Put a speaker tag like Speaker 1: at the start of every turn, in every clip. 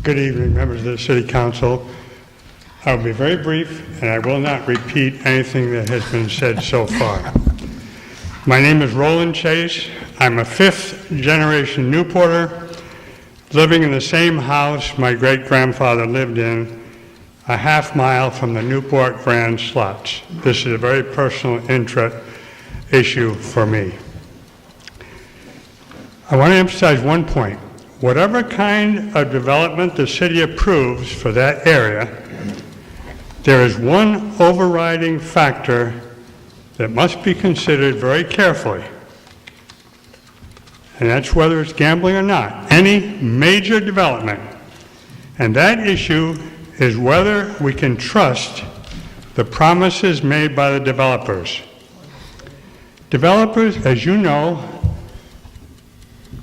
Speaker 1: Good evening, members of the City Council. I will be very brief, and I will not repeat anything that has been said so far. My name is Roland Chace. I'm a fifth-generation Newporter, living in the same house my great-grandfather lived in, a half-mile from the Newport Grand Slots. This is a very personal issue for me. I want to emphasize one point. Whatever kind of development the city approves for that area, there is one overriding factor that must be considered very carefully, and that's whether it's gambling or not, any major development. And that issue is whether we can trust the promises made by the developers. Developers, as you know,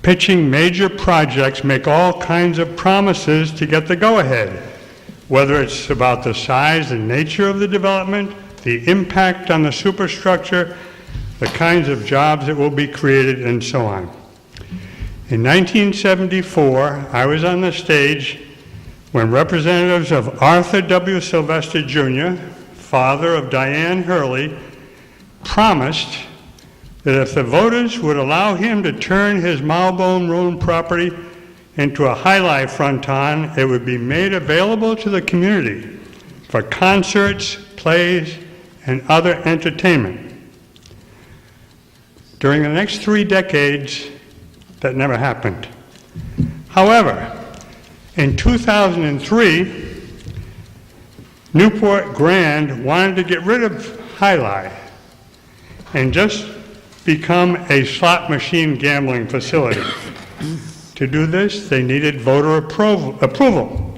Speaker 1: pitching major projects make all kinds of promises to get the go-ahead, whether it's about the size and nature of the development, the impact on the superstructure, the kinds of jobs that will be created, and so on. In 1974, I was on the stage when representatives of Arthur W. Sylvester Jr., father of Diane Hurley, promised that if the voters would allow him to turn his Marlbone Road property into a high-life fronton, it would be made available to the community for concerts, plays, and other entertainment. During the next 3 decades, that never happened. However, in 2003, Newport Grand wanted to get rid of High-Life and just become a slot machine gambling facility. To do this, they needed voter approval.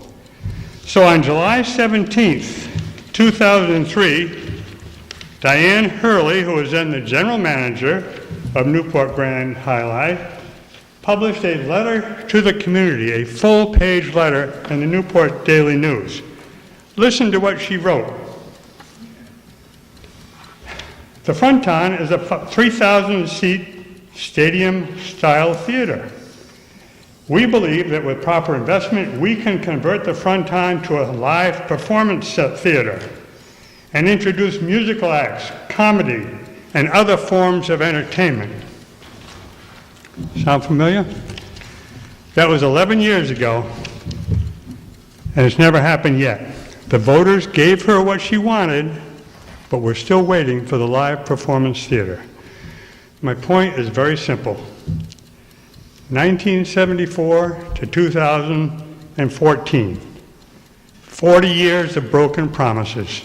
Speaker 1: So on July 17th, 2003, Diane Hurley, who was then the general manager of Newport Grand High-Life, published a letter to the community, a full-page letter in the Newport Daily News. Listen to what she wrote. The Fronton is a 3,000-seat stadium-style theater. We believe that with proper investment, we can convert the Fronton to a live performance theater and introduce musical acts, comedy, and other forms of entertainment. Sound familiar? That was 11 years ago, and it's never happened yet. The voters gave her what she wanted, but we're still waiting for the live performance theater. My point is very simple. 1974 to 2014, 40 years of broken promises.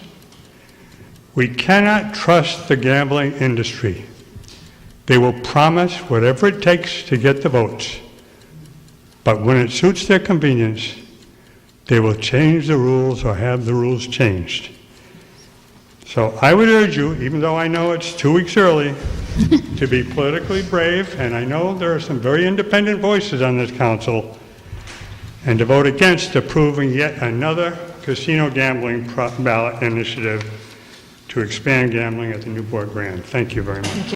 Speaker 1: We cannot trust the gambling industry. They will promise whatever it takes to get the votes, but when it suits their convenience, they will change the rules or have the rules changed. So I would urge you, even though I know it's 2 weeks early, to be politically brave, and I know there are some very independent voices on this council, and to vote against approving yet another casino gambling ballot initiative to expand gambling at the Newport Grand. Thank you very much.